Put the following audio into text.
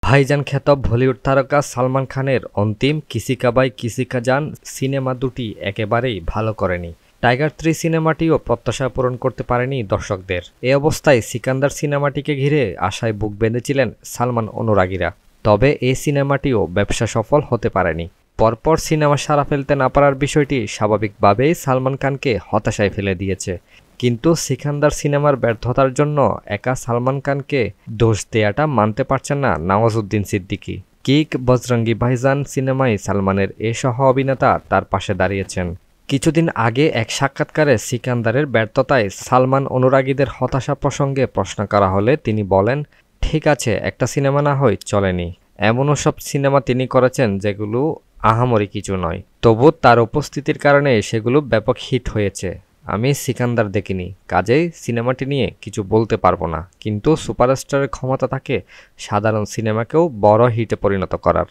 ভাইজান খ্যাত বলিউড তারকা সালমান খানের অন্তিম কিসি কা ভাই কিসি কা জান সিনেমা দুটি একেবারেই ভালো করেনি। টাইগার 3 সিনেমাটিও প্রত্যাশা পূরণ করতে পারেনি দর্শকদের। এ অবস্থায় সিকান্দার সিনেমাটিকে ঘিরে আশায় বুক বেঁধেছিলেন সালমান অনুরাগীরা। তবে এই সিনেমাটিও ব্যবসা সফল হতে পারেনি। পরপর সিনেমা সাড়া ফেলতে না পারার বিষয়টি স্বাভাবিকভাবেই সালমান খানকে হতাশায় ফেলে দিয়েছে। কিন্তু সিকান্দার সিনেমার ব্যর্থতার জন্য একা সালমান খানকে দোষ দেয়াটা মানতে পারছেন না নওয়াজুদ্দিন সিদ্দিকী। কিক বজরঙ্গি ভাইজান সিনেমায় সালমানের এ সহ অভিনেতা তার পাশে দাঁড়িয়েছেন। কিছুদিন আগে এক সাক্ষাৎকারে সিকান্দারের ব্যর্থতায় সালমান অনুরাগীদের হতাশা প্রসঙ্গে প্রশ্ন করা হলে তিনি বলেন, ঠিক আছে, একটা সিনেমা না হয় চলেনি। এমনও সব সিনেমা তিনি করেছেন যেগুলো আহামরি কিছু নয়, তবু তার উপস্থিতির কারণে সেগুলো ব্যাপক হিট হয়েছে। আমি সিকান্দার দেখিনি, কাজেই সিনেমাটি নিয়ে কিছু বলতে পারবো না, কিন্তু সুপারস্টারের ক্ষমতা থাকে সাধারণ সিনেমাকেও বড় হিটে পরিণত করার।